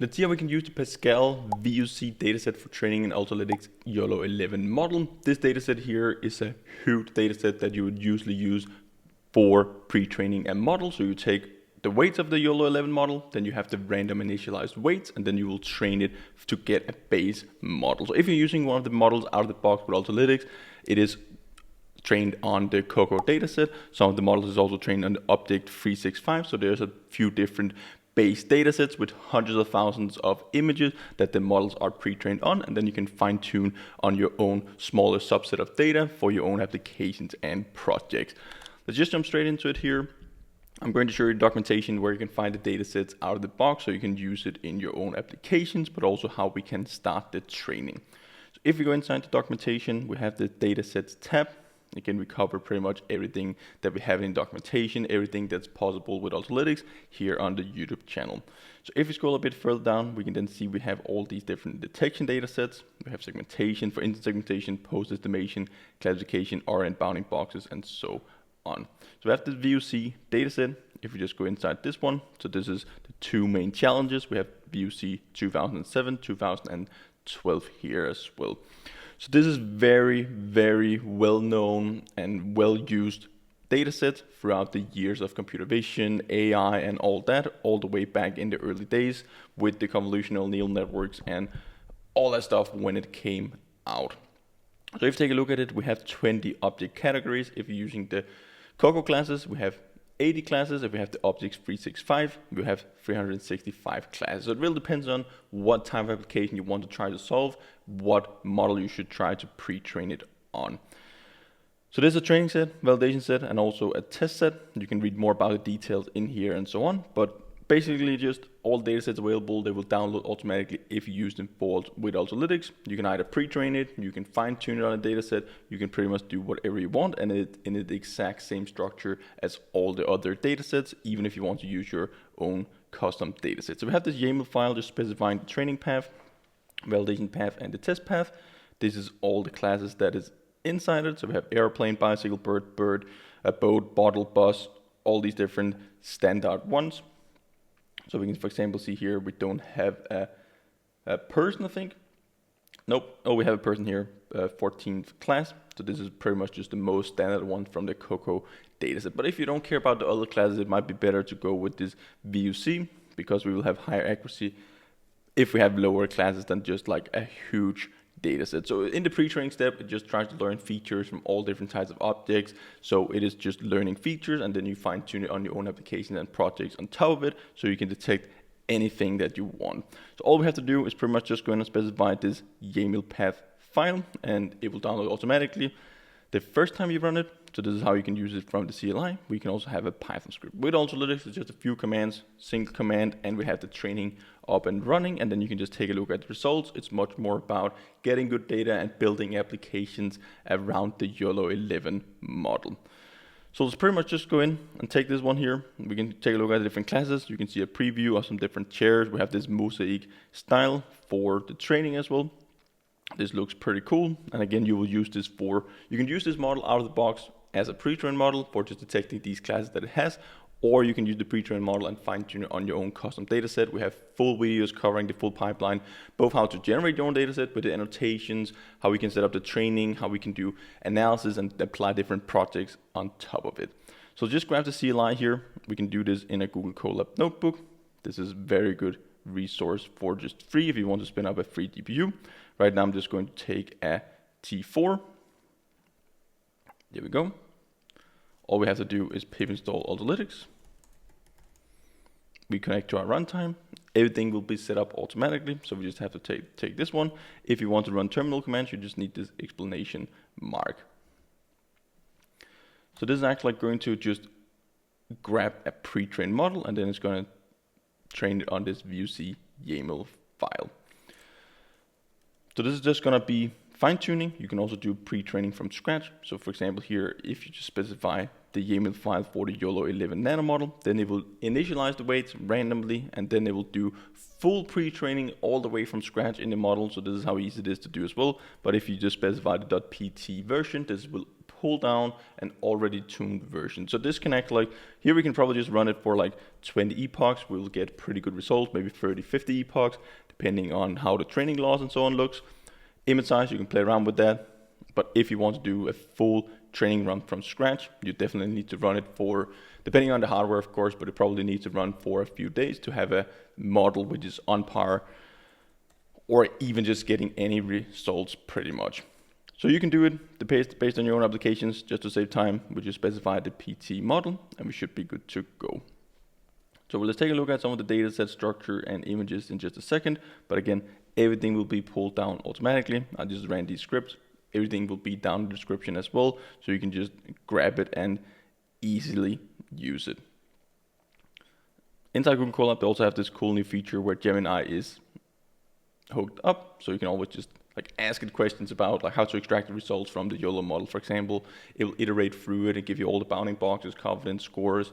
Let's see how we can use the Pascal VOC Dataset for training an Ultralytics YOLO11 model. This dataset here is a huge dataset that you would usually use for pre-training a model. So you take the weights of the YOLO11 model, then you have the random initialized weights, and then you will train it to get a base model. So if you're using one of the models out of the box with Ultralytics, it is trained on the COCO dataset. Some of the models is also trained on the Object 365. So there's a few different base datasets with hundreds of thousands of images that the models are pre-trained on, and then you can fine-tune on your own smaller subset of data for your own applications and projects. Let's just jump straight into it here. I'm going to show you documentation where you can find the datasets out of the box so you can use it in your own applications, but also how we can start the training. So if we go inside the documentation, we have the datasets tab. Again, we cover pretty much everything that we have in documentation, everything that's possible with Ultralytics here on the YouTube channel. So if we scroll a bit further down, we can then see we have all these different detection data sets. We have segmentation, for instance, segmentation, post-estimation, classification, RN bounding boxes, and so on. So we have the VOC dataset. If we just go inside this one, so this is the two main challenges. We have VOC 2007, 2012 here as well. So this is very, very well-known and well-used dataset throughout the years of computer vision, AI, and all that, all the way back in the early days with the convolutional neural networks and all that stuff when it came out. So if you take a look at it, we have 20 object categories. If you're using the COCO classes, we have 80 classes. If we have the Objects 365, we have 365 classes. So it really depends on what type of application you want to try to solve, what model you should try to pre-train it on. So there's a training set, validation set, and also a test set. You can read more about the details in here and so on, but basically just all data sets available, they will download automatically if you use them with Ultralytics. You can either pre-train it, you can fine-tune it on a data set, you can pretty much do whatever you want, and it in the exact same structure as all the other data sets, even if you want to use your own custom data set. So we have this YAML file just specifying the training path, validation path, and the test path. This is all the classes that is inside it. So we have airplane, bicycle, bird, a boat, bottle, bus, all these different standard ones. So we can, for example, see here we don't have a person, I think. Nope. Oh, we have a person here, 14th class. So this is pretty much just the most standard one from the COCO dataset. But if you don't care about the other classes, it might be better to go with this VOC because we will have higher accuracy if we have lower classes than just like a huge dataset. So in the pre-training step, it just tries to learn features from all different types of objects. So it is just learning features, and then you fine tune it on your own applications and projects on top of it, so you can detect anything that you want. So all we have to do is pretty much just go in and specify this YAML path file, and it will download automatically the first time you run it. So this is how you can use it from the CLI. We can also have a Python script. With Ultralytics, it's just a few commands, single command, and we have the training up and running, and then you can just take a look at the results. It's much more about getting good data and building applications around the YOLO11 model. So let's pretty much just go in and take this one here. We can take a look at the different classes. You can see a preview of some different chairs. We have this mosaic style for the training as well. This looks pretty cool, and again, you will use this you can use this model out of the box as a pre-trained model for just detecting these classes that it has, or you can use the pre-trained model and fine-tune it on your own custom dataset. We have full videos covering the full pipeline, both how to generate your own dataset with the annotations, how we can set up the training, how we can do analysis and apply different projects on top of it. So just grab the CLI here. We can do this in a Google Colab notebook. This is a very good resource for just free if you want to spin up a free GPU. Right now I'm just going to take a T4. There we go. All we have to do is pip install Ultralytics. We connect to our runtime. Everything will be set up automatically, so we just have to take this one. If you want to run terminal commands, you just need this explanation mark. So this is actually going to just grab a pre-trained model, and then it's going to train it on this VOC YAML file. So this is just going to be fine-tuning. You can also do pre-training from scratch. So for example here, if you just specify the YAML file for the YOLO11 nano model, then it will initialize the weights randomly, and then it will do full pre-training all the way from scratch in the model. So this is how easy it is to do as well. But if you just specify the .pt version, this will pull down an already tuned version. So this can act like, here we can probably just run it for like 20 epochs. We'll get pretty good results, maybe 30, 50 epochs, depending on how the training loss and so on looks. Image size, you can play around with that. But if you want to do a full training run from scratch, you definitely need to run it for, depending on the hardware of course, but it probably needs to run for a few days to have a model which is on par, or even just getting any results pretty much. So you can do it based on your own applications. Just to save time, we just specify the PT model and we should be good to go. So let's take a look at some of the dataset structure and images in just a second. But again, everything will be pulled down automatically. I just ran these scripts. Everything will be down in the description as well, so you can just grab it and easily use it. Inside Google Colab, they also have this cool new feature where Gemini is hooked up, so you can always just like ask it questions about like how to extract the results from the YOLO model. For example, it will iterate through it and give you all the bounding boxes, confidence scores,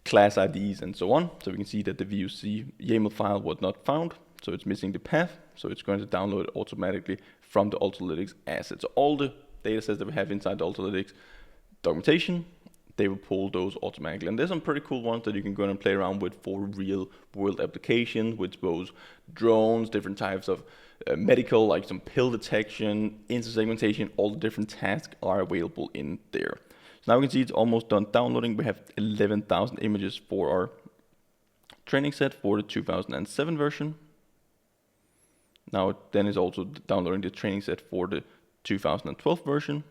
class IDs, and so on. So we can see that the VOC YAML file was not found, so it's missing the path. So it's going to download it automatically from the Ultralytics asset. So all the data sets that we have inside the Ultralytics documentation, they will pull those automatically. And there's some pretty cool ones that you can go and play around with for real world applications, with both drones, different types of medical, like some pill detection, intersegmentation, all the different tasks are available in there. So now we can see it's almost done downloading. We have 11,000 images for our training set for the 2007 version. Now then is also downloading the training set for the 2012 version.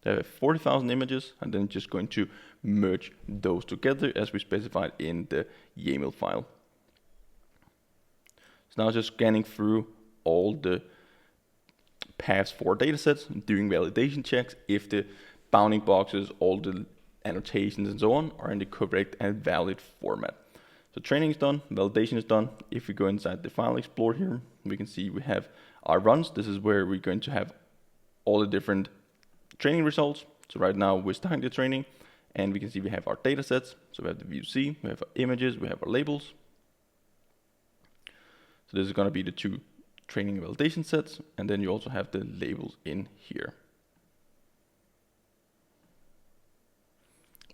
They have 40,000 images, and then just going to merge those together as we specified in the YAML file. So now just scanning through all the paths for datasets, doing validation checks if the bounding boxes, all the annotations and so on are in the correct and valid format. So training is done, validation is done. If we go inside the file explorer here, we can see we have our runs. This is where we're going to have all the different training results. So right now we're starting the training, and we can see we have our data sets. So we have the VOC, we have our images, we have our labels. So this is going to be the two training validation sets, and then you also have the labels in here.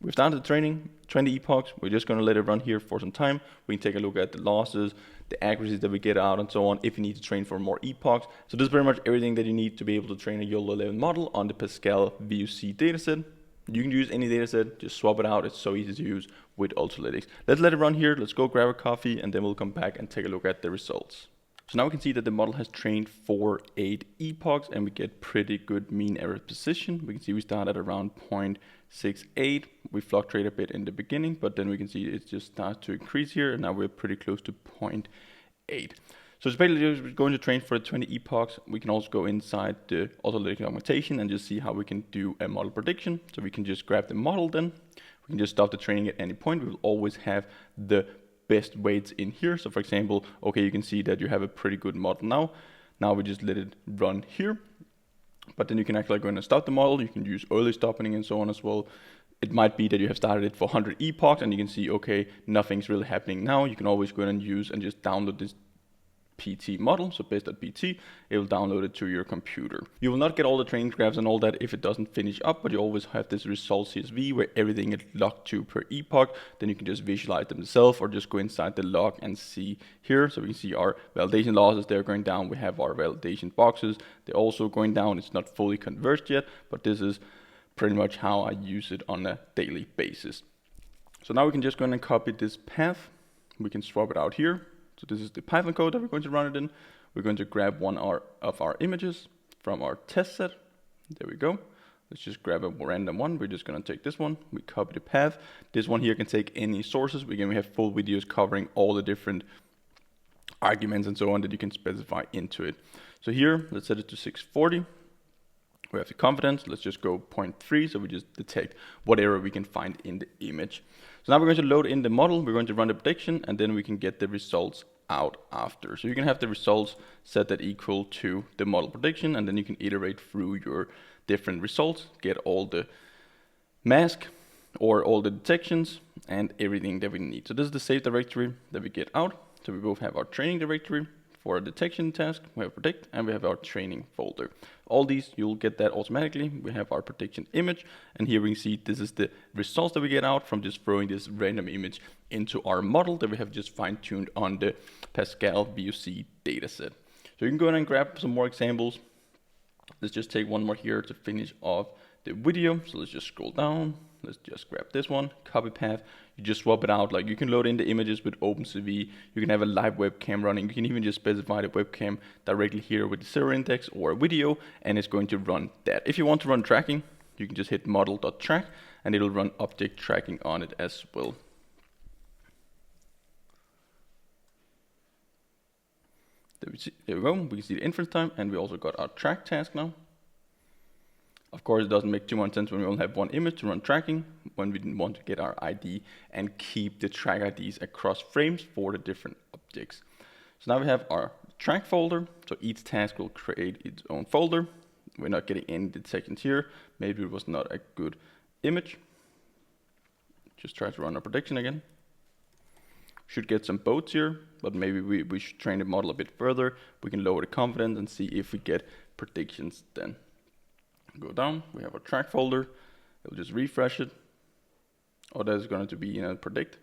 We've started the training, 20 epochs. We're just going to let it run here for some time. We can take a look at the losses, the accuracies that we get out, and so on, if you need to train for more epochs. So this is pretty much everything that you need to be able to train a YOLO11 model on the Pascal VOC dataset. You can use any dataset, just swap it out. It's so easy to use with Ultralytics. Let's let it run here. Let's go grab a coffee, and then we'll come back and take a look at the results. So now we can see that the model has trained for 8 epochs, and we get pretty good mean error precision. We can see we start at around 0.68. We fluctuate a bit in the beginning, but then we can see it just starts to increase here, and now we're pretty close to 0.8. So it's basically just going to train for 20 epochs. We can also go inside the Ultralytics documentation and just see how we can do a model prediction. So we can just grab the model then. We can just stop the training at any point. We will always have the best weights in here. So for example, okay, you can see that you have a pretty good model now. Now we just let it run here. But then you can actually go in and stop the model. You can use early stopping and so on as well. It might be that you have started it for 100 epochs and you can see, okay, nothing's really happening now. You can always go in and use and just download this PT model, so base.pt, it will download it to your computer. You will not get all the training graphs and all that if it doesn't finish up, but you always have this result CSV where everything is logged to per epoch. Then you can just visualize them yourself or just go inside the log and see here. So we can see our validation losses, they're going down. We have our validation boxes, they're also going down. It's not fully converged yet, but this is pretty much how I use it on a daily basis. So now we can just go in and copy this path. We can swap it out here. So this is the Python code that we're going to run it in. We're going to grab one of our images from our test set. There we go. Let's just grab a random one. We're just going to take this one. We copy the path. This one here can take any sources. We have full videos covering all the different arguments and so on that you can specify into it. So here, let's set it to 640. We have the confidence. Let's just go 0.3. So we just detect what error we can find in the image. So now we're going to load in the model. We're going to run the prediction, and then we can get the results out after. So you can have the results set that equal to the model prediction, and then you can iterate through your different results, get all the mask or all the detections and everything that we need. So this is the save directory that we get out. So we both have our training directory for a detection task, we have predict, and we have our training folder. All these, you'll get that automatically. We have our prediction image, and here we can see this is the results that we get out from just throwing this random image into our model that we have just fine-tuned on the Pascal VOC dataset. So you can go ahead and grab some more examples. Let's just take one more here to finish off the video. So let's just scroll down. Let's just grab this one, copy path. You just swap it out. Like you can load in the images with OpenCV. You can have a live webcam running. You can even just specify the webcam directly here with the serial index or a video, and it's going to run that. If you want to run tracking, you can just hit model.track and it'll run object tracking on it as well. There we go. We can see the inference time, and we also got our track task now. Of course, it doesn't make too much sense when we only have one image to run tracking, when we didn't want to get our ID and keep the track IDs across frames for the different objects. So now we have our track folder. So each task will create its own folder. We're not getting any detections here. Maybe it was not a good image. Just try to run our prediction again. Should get some boats here, but maybe we should train the model a bit further. We can lower the confidence and see if we get predictions then. Go down, we have our track folder. It'll just refresh it. Oh, that's going to be in predict.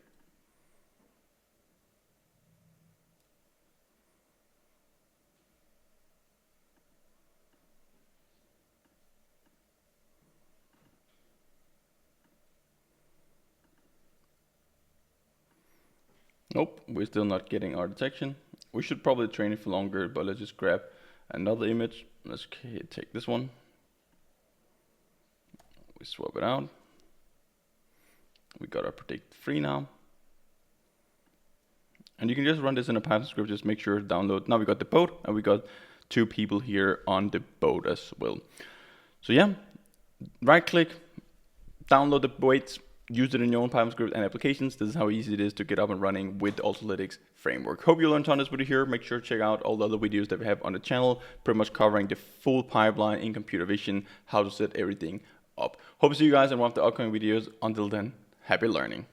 Nope, we're still not getting our detection. We should probably train it for longer, but let's just grab another image. Let's take this one. We swap it out. We got our predict 3 now. And you can just run this in a Python script, just make sure to download. Now we got the boat, and we got 2 people here on the boat as well. So yeah, right click, download the weights, use it in your own Python script and applications. This is how easy it is to get up and running with the Ultralytics framework. Hope you learned on this video here. Make sure to check out all the other videos that we have on the channel, pretty much covering the full pipeline in computer vision, how to set everything up. Hope to see you guys in one of the upcoming videos. Until then, happy learning.